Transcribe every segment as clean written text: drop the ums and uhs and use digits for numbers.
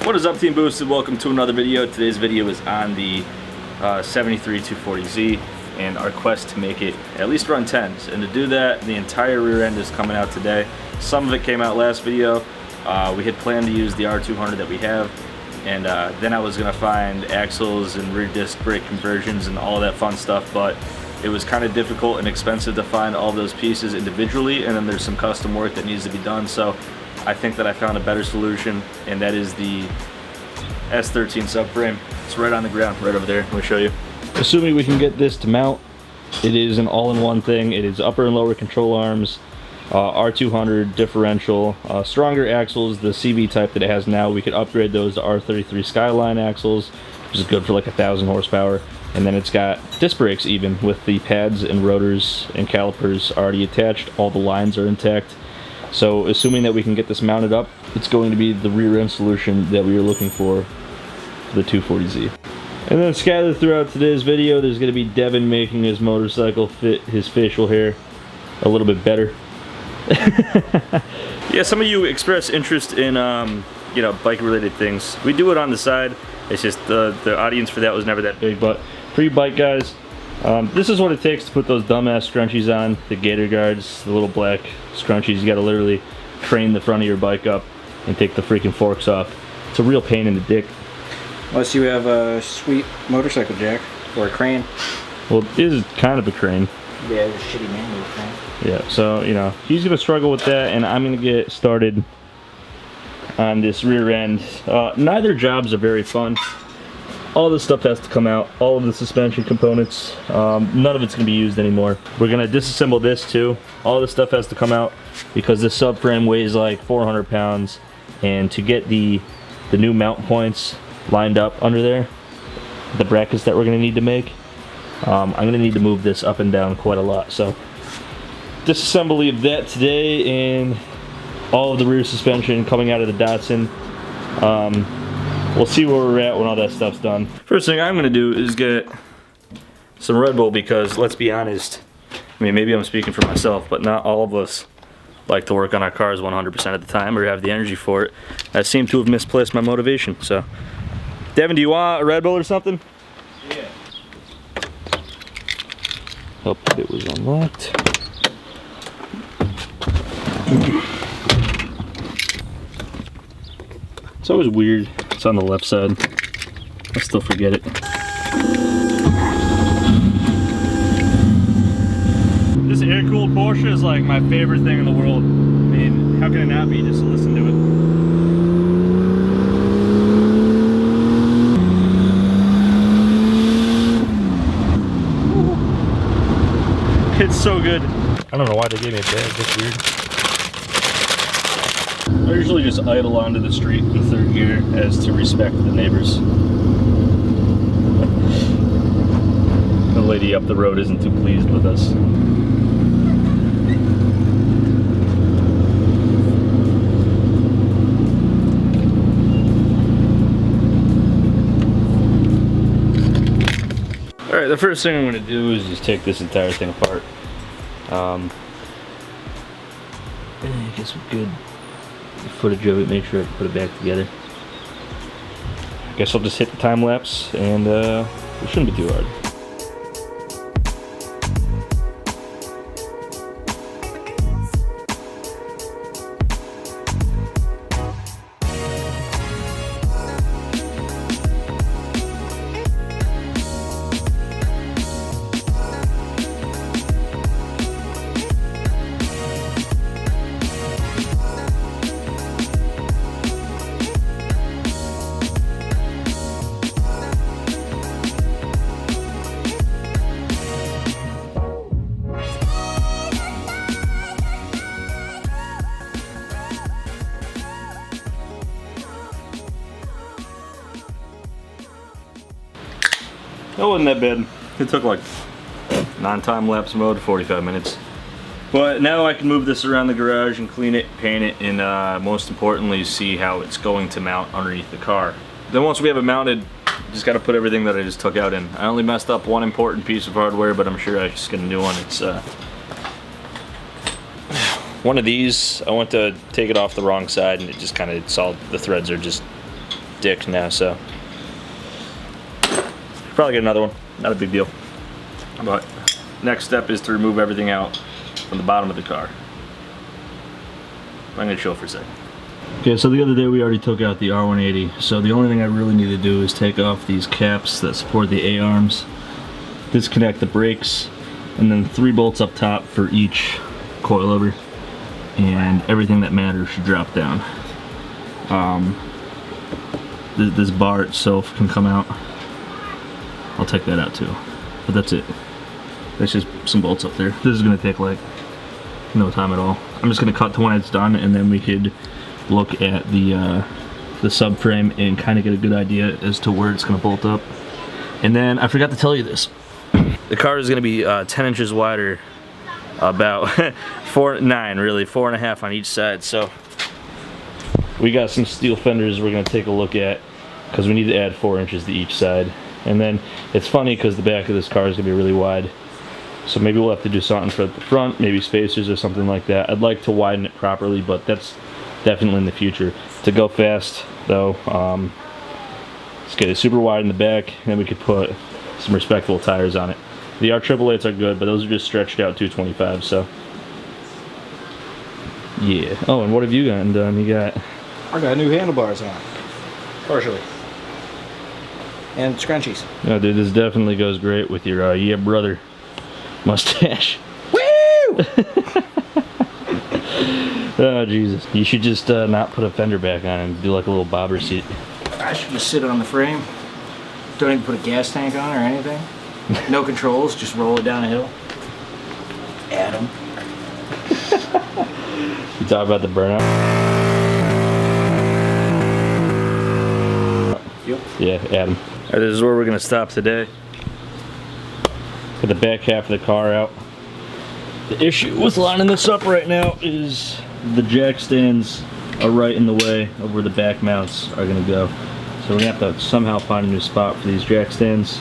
What is up, Team Boosted? Welcome to another video. Today's video is on the 73-240Z and our quest to make it at least run 10s. And to do that, the entire rear end is coming out today. Some of it came out last video. We had planned to use the R200 that we have, and then I was going to find axles and rear disc brake conversions and all of that fun stuff, but it was kind of difficult and expensive to find all those pieces individually, and then there's some custom work that needs to be done. So I think that I found a better solution, and that is the S13 subframe. It's right on the ground, right over there. Let me show you. Assuming we can get this to mount, it is an all-in-one thing. It is upper and lower control arms, R200 differential, stronger axles, the CV type that it has now. We could upgrade those to R33 Skyline axles, which is good for like 1,000 horsepower. And then it's got disc brakes even, with the pads and rotors and calipers already attached. All the lines are intact. So assuming that we can get this mounted up, it's going to be the rear end solution that we were looking for the 240Z. And then scattered throughout today's video, there's going to be Devin making his motorcycle fit his facial hair a little bit better. Yeah, some of you express interest in you know, bike related things. We do it on the side. It's just the audience for that was never that big. But for you bike guys, this is what it takes to put those dumbass scrunchies on, the gator guards, the little black scrunchies. You gotta literally crane the front of your bike up and take the freaking forks off. It's a real pain in the dick. Unless you have a sweet motorcycle jack or a crane. Well, it is kind of a crane. Yeah, it's a shitty manual crane. Yeah, so, you know, he's gonna struggle with that, and I'm gonna get started on this rear end. Neither jobs are very fun. All this stuff has to come out, all of the suspension components. None of it's gonna be used anymore. We're gonna disassemble this too. All this stuff has to come out because this subframe weighs like 400 pounds, and to get the new mount points lined up under there, the brackets that we're gonna need to make, I'm gonna need to move this up and down quite a lot. So disassembly of that today, and all of the rear suspension coming out of the Datsun. We'll see where we're at when all that stuff's done. First thing I'm gonna do is get some Red Bull, because let's be honest, I mean, maybe I'm speaking for myself, but not all of us like to work on our cars 100% of the time or have the energy for it. I seem to have misplaced my motivation. So Devin, do you want a Red Bull or something? Yeah. Hope it was unlocked. It's always weird. It's on the left side. I still forget it. This air-cooled Porsche is like my favorite thing in the world. I mean, how can it not be, just to listen to it. It's so good. I don't know why they gave me a bag. That's weird. I usually just idle onto the street in third gear as to respect the neighbors. The lady up the road isn't too pleased with us. Alright, the first thing I'm going to do is just take this entire thing apart. Get some good footage of it, make sure I can put it back together. I guess I'll just hit the time lapse, and it shouldn't be too hard. That wasn't that bad. It took like non-time lapse mode, 45 minutes. But now I can move this around the garage and clean it, paint it, and most importantly, see how it's going to mount underneath the car. Then once we have it mounted, just got to put everything that I just took out in. I only messed up one important piece of hardware, but I'm sure I just get a new one. It's one of these. I went to take it off the wrong side, and it just kind of, the threads are just dick now, so probably get another one. Not a big deal. But next step is to remove everything out from the bottom of the car. I'm gonna chill for a second. Okay, so the other day we already took out the R180, so the only thing I really need to do is take off these caps that support the A-arms, disconnect the brakes, and then 3 bolts up top for each coilover, and everything that matters should drop down. This bar itself can come out. I'll take that out too, but that's it. That's just some bolts up there. This is gonna take like no time at all. I'm just gonna cut to when it's done, and then we could look at the subframe and kind of get a good idea as to where it's gonna bolt up. And then I forgot to tell you this. The car is gonna be 10 inches wider, about 4.9 really, 4.5 on each side. So we got some steel fenders we're gonna take a look at, because we need to add 4 inches to each side. And then it's funny because the back of this car is gonna be really wide. So maybe we'll have to do something for the front, maybe spacers or something like that. I'd like to widen it properly, but that's definitely in the future. To go fast though, let's get it super wide in the back, and then we could put some respectable tires on it. The R888s are good, but those are just stretched out 225, so yeah. Oh, and what have you gotten done? You got... I got new handlebars on. Partially. And scrunchies. No, dude, this definitely goes great with your yeah brother mustache. Woo! Oh Jesus! You should just not put a fender back on and do like a little bobber seat. I should just sit on the frame. Don't even put a gas tank on or anything. No controls, just roll it down a hill. Adam. You talk about the burnout? Yep. Yeah, Adam. Alright, this is where we're gonna stop today. Get the back half of the car out. The issue with lining this up right now is the jack stands are right in the way of where the back mounts are gonna go. So we're gonna have to somehow find a new spot for these jack stands.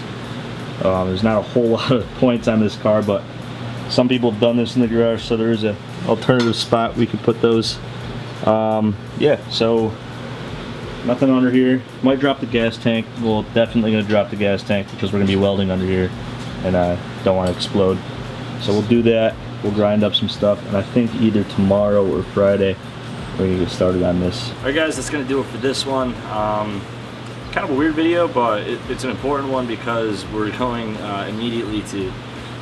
There's not a whole lot of points on this car, but some people have done this in the garage, so there is an alternative spot we could put those. Yeah, so nothing under here. Might drop the gas tank. We're definitely gonna drop the gas tank because we're gonna be welding under here, and I don't want to explode. So we'll do that. We'll grind up some stuff, and I think either tomorrow or Friday we're gonna get started on this. Alright guys, that's gonna do it for this one. Kind of a weird video, but it's an important one because we're going immediately to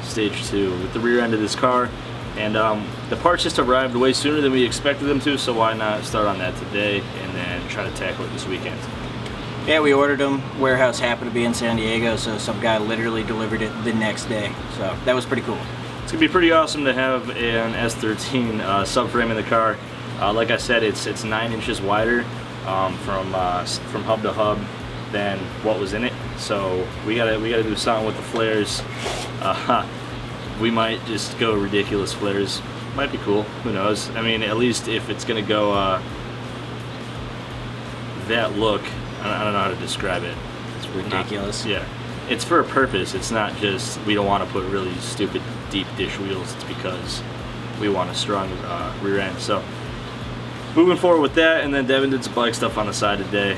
stage 2 with the rear end of this car, and the parts just arrived way sooner than we expected them to, so why not start on that today and then try to tackle it this weekend. Yeah, we ordered them. Warehouse happened to be in San Diego, so some guy literally delivered it the next day. So that was pretty cool. It's gonna be pretty awesome to have an S13 subframe in the car. Like I said, it's 9 inches wider from hub to hub than what was in it. So we gotta do something with the flares. We might just go ridiculous flares. Might be cool. Who knows? I mean, at least if it's gonna go that look. I don't know how to describe it. It's ridiculous. Yeah, it's for a purpose. It's not just we don't want to put really stupid deep dish wheels. It's because we want a strong rear end. So moving forward with that, and then Devin did some bike stuff on the side today.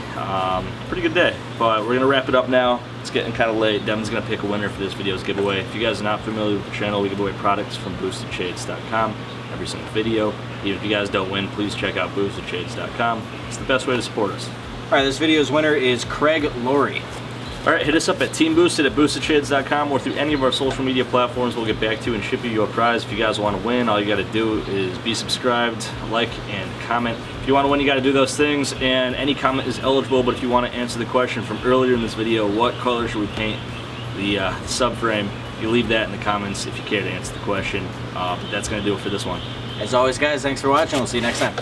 Pretty good day, but we're gonna wrap it up now. It's getting kind of late. Devin's gonna pick a winner for this video's giveaway. If you guys are not familiar with the channel, we give away products from boostedshades.com every single video. Even if you guys don't win, please check out boostedshades.com. It's the best way to support us. Alright, this video's winner is Craig Laurie. Alright, hit us up at Teamboosted at boostedshades.com or through any of our social media platforms. We'll get back to you and ship you your prize. If you guys want to win, all you got to do is be subscribed, like, and comment. If you want to win, you got to do those things, and any comment is eligible. But if you want to answer the question from earlier in this video, what color should we paint the subframe, you leave that in the comments if you care to answer the question. But that's going to do it for this one. As always, guys, thanks for watching. We'll see you next time.